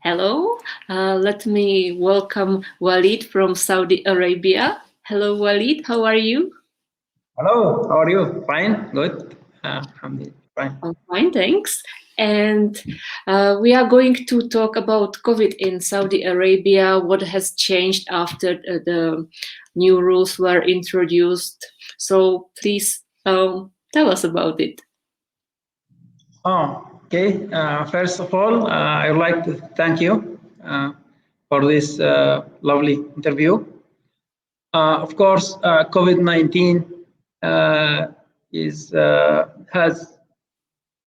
Hello, let me welcome Walid from Saudi Arabia. Hello, Walid, how are you? Hello, how are you? Fine, good. Fine. I'm fine, thanks. And we are going to talk about COVID in Saudi Arabia, what has changed after the new rules were introduced. So please tell us about it. Oh, okay. First of all, I would like to thank you for this lovely interview. Of course, COVID-19 is has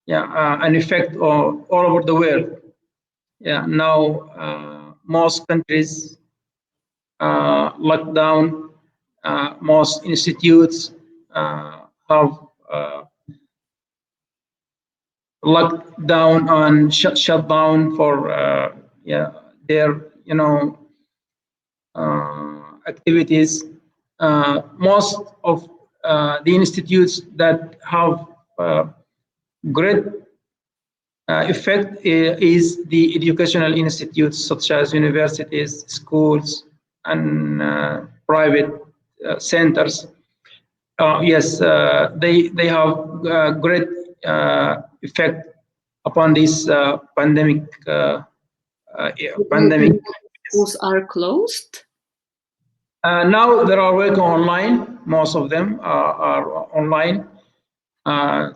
an effect all over the world. Yeah, now most countries locked down. Most institutes have locked down and shut down for their activities. Most of the institutes that have great effect is the educational institutes such as universities, schools, and private centers. Yes, they have great effect upon this pandemic. Pandemic. Schools are closed. Now they are working online. Most of them are online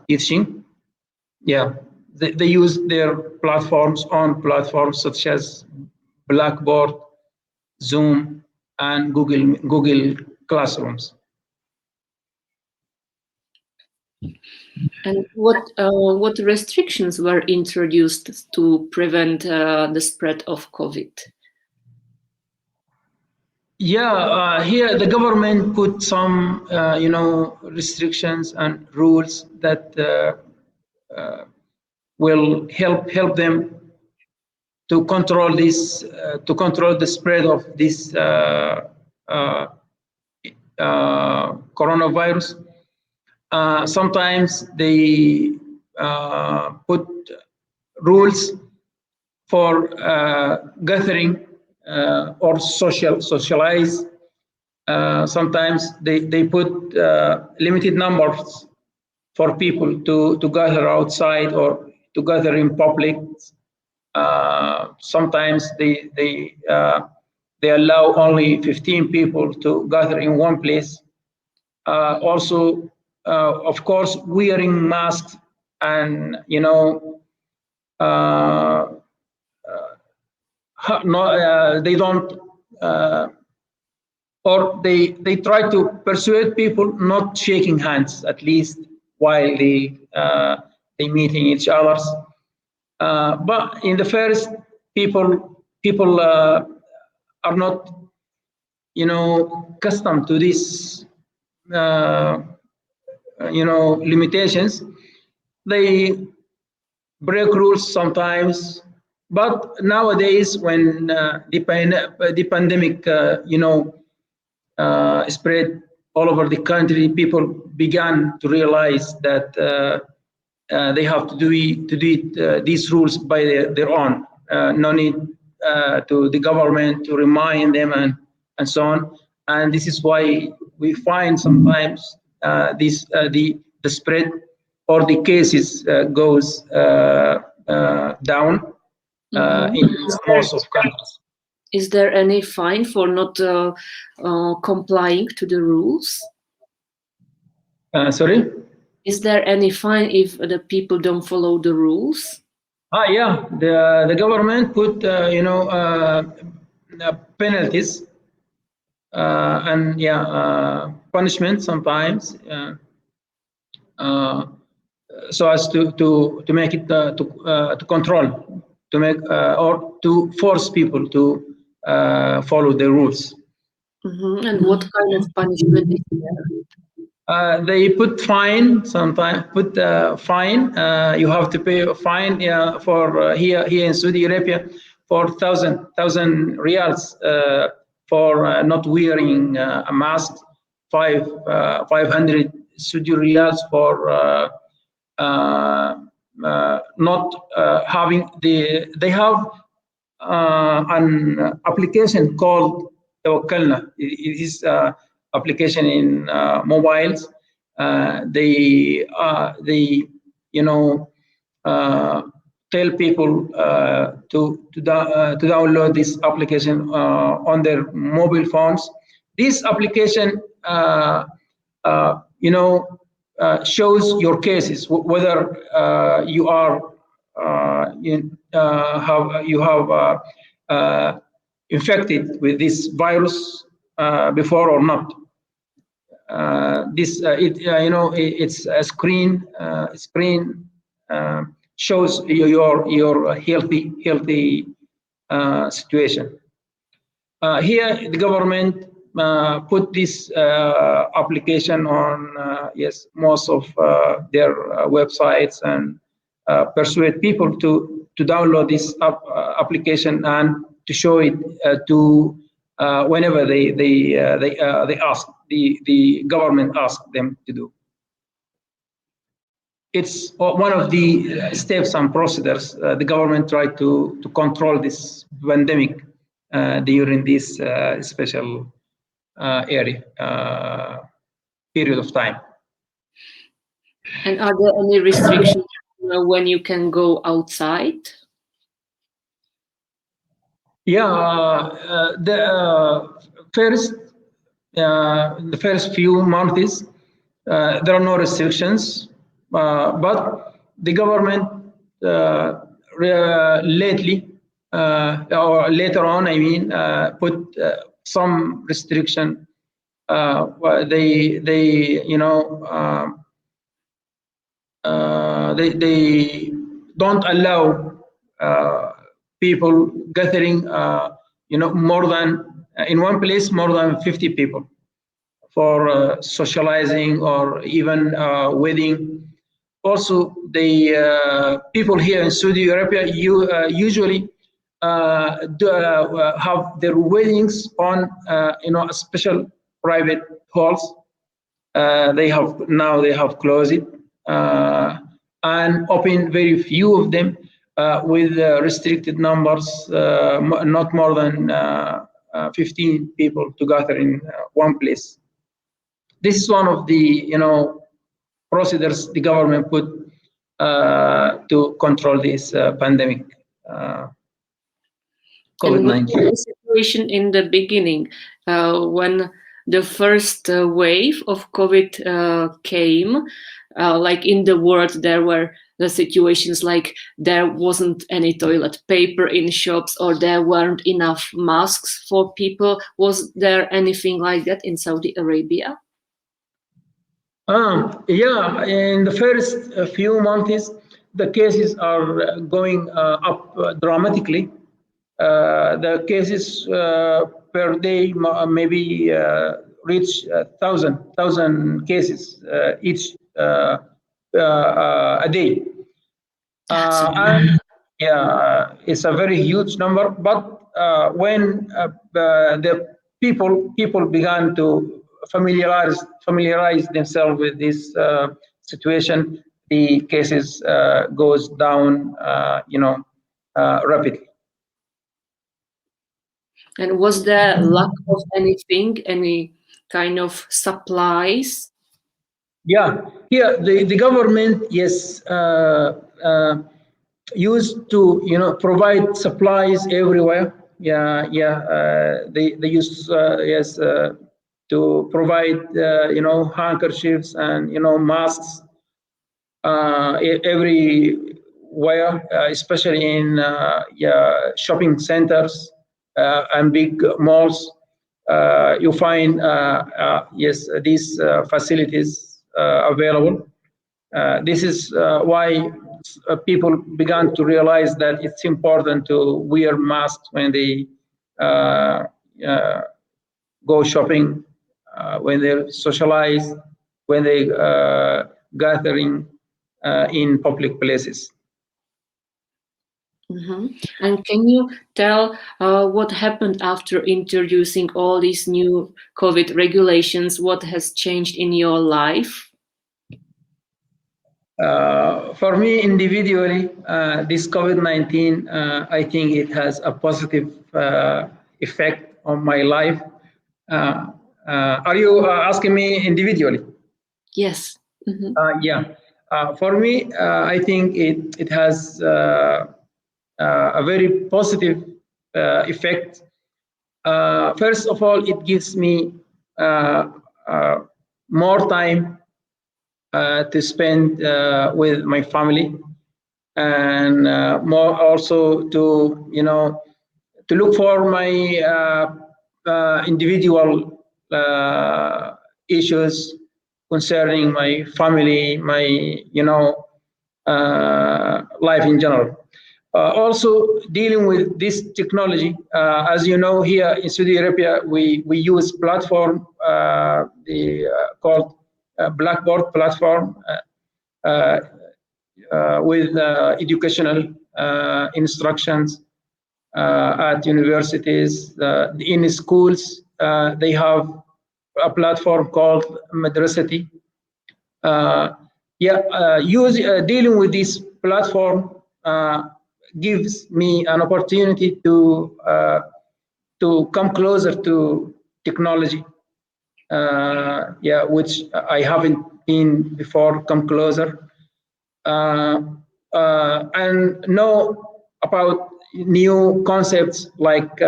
teaching. Yeah, they use their platforms on platforms such as Blackboard, Zoom, and Google Classrooms. And what restrictions were introduced to prevent the spread of COVID? Yeah, here the government put some, restrictions and rules that will help them to control this, to control the spread of this coronavirus. Sometimes they put rules for gathering or socialize. Sometimes they put limited numbers for people to gather outside or to gather in public. Sometimes they allow only 15 people to gather in one place. Also, of course, wearing masks and no, they don't, or they try to persuade people not shaking hands at least while they meeting each others. But in the first, people are not accustomed to these limitations. They break rules sometimes, but nowadays when the pandemic spread all over the country, people began to realize that they have to do these rules by their own. No need to the government to remind them and so on. And this is why we find sometimes the spread or the cases goes down in most of countries. Is there any fine for not complying to the rules? Sorry? Is there any fine if the people don't follow the rules? Yeah, the government put penalties and punishment sometimes so as to make it to control, to make or to force people to follow the rules. Mm-hmm. And what kind of punishment is there? They put fine sometimes. Put fine. You have to pay a fine for here in Saudi Arabia for thousand riyals for not wearing a mask. 500 Saudi riyals for not having they have an application called Tawakkalna. It is application in mobiles. They uh, tell people to download this application on their mobile phones. This application, shows your cases, whether you are you have infected with this virus before or not. It's a screen shows your healthy situation. Here, the government put this application on most of their websites and persuade people to download this application and to show it to whenever they ask the government ask them to do. It's one of the steps and procedures the government tried to control this pandemic during this special period of time. And are there any restrictions when you can go outside? Yeah, the first few months there are no restrictions, but the government lately or later on, put some restriction. They don't allow people gathering, more than in one place more than 50 people for socializing or even wedding. Also, the people here in Saudi Arabia usually have their weddings on a special private halls. They have closed it and open very few of them with restricted numbers, not more than 15 people to gather in one place. This is one of the procedures the government put to control this pandemic, COVID-19. And what was the situation in the beginning when the first wave of COVID came? Like in the world, there were the situations like there wasn't any toilet paper in shops or there weren't enough masks for people. Was there anything like that in Saudi Arabia? Yeah, in the first few months, the cases are going up dramatically. The cases per day maybe reach 1,000 cases each a day. And yeah, it's a very huge number. But when the people began to familiarize themselves with this situation, the cases goes down, rapidly. And was there lack of anything, any kind of supplies? Yeah, the government, yes, used to provide supplies everywhere. They used yes to provide handkerchiefs and masks everywhere, especially in shopping centers and big malls. You find yes these facilities available. This is why people began to realize that it's important to wear masks when they go shopping, when they socialize, when they gathering in public places. Mm-hmm. And can you tell what happened after introducing all these new COVID regulations? What has changed in your life? For me individually, this COVID-19, I think it has a positive effect on my life. Are you asking me individually? Yes. Mm-hmm. Yeah. For me, I think it has a very positive effect. First of all, it gives me uh, uh, more time to spend with my family, and more also to to look for my individual issues concerning my family, my life in general. Also dealing with this technology, as you know, here in Saudi Arabia, we use platform called Blackboard platform with educational instructions at universities, in schools. They have a platform called Madrasati. Dealing with this platform gives me an opportunity to come closer to technology, which I haven't been before. Come closer uh, and know about new concepts like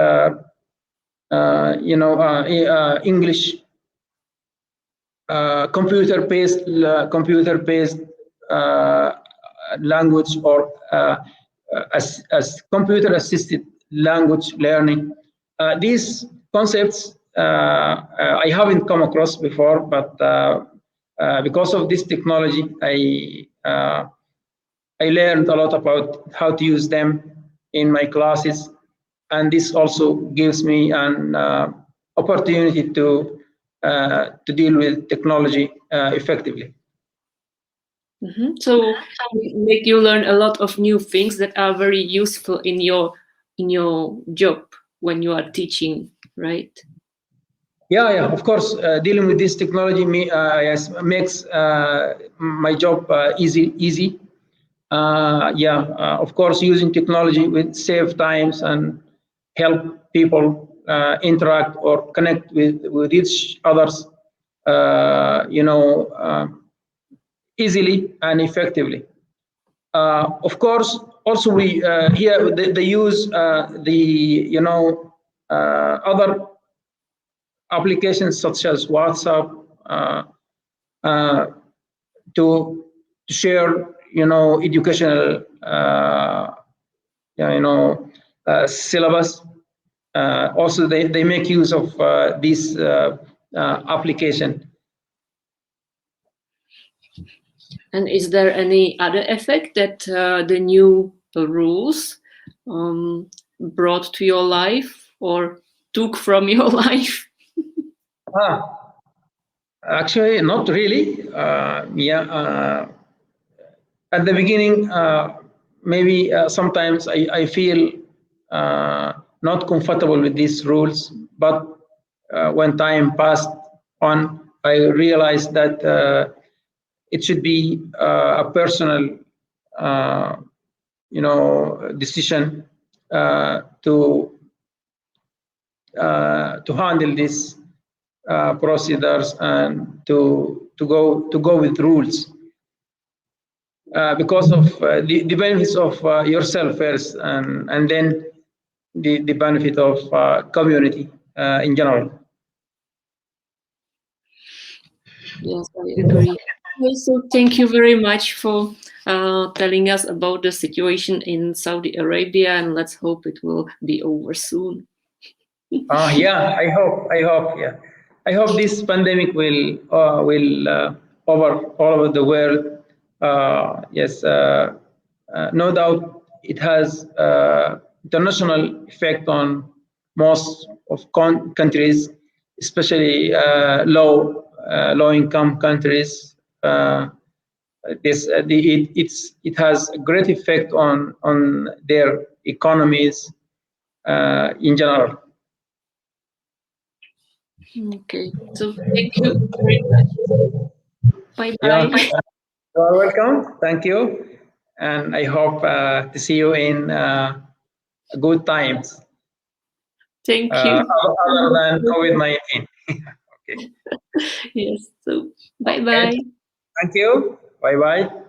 English, computer-based uh, language, or as computer-assisted language learning. These concepts I haven't come across before, but because of this technology, I learned a lot about how to use them in my classes, and this also gives me an opportunity to deal with technology effectively. Mm-hmm. So it make you learn a lot of new things that are very useful in your job when you are teaching, right? Yeah, of course. Dealing with this technology yes, makes my job easy. Of course, using technology will save times and help people interact or connect with each others, easily and effectively. Of course, also we here they use the other applications such as WhatsApp uh, to share educational syllabus. Also, they make use of this application. And is there any other effect that the new rules brought to your life or took from your life? Ah, Actually, not really. At the beginning, maybe sometimes I feel not comfortable with these rules, but when time passed on, I realized that it should be a personal, uh, decision to handle these procedures and to go with rules because of the benefits of yourself first, and then the benefit of community in general. Yes, I agree. Okay, so thank you very much for telling us about the situation in Saudi Arabia, and let's hope it will be over soon. Yeah, yeah, I hope this pandemic will over all over the world. Yes, no doubt it has international effect on most of countries, especially low income countries. It has a great effect on their economies in general. Okay, so thank you very much. Bye Yeah, bye. You are welcome. Thank you. And I hope to see you in good times Thank you. other than COVID-19. Okay. Yes. So bye Okay. bye. Thank you. Bye bye.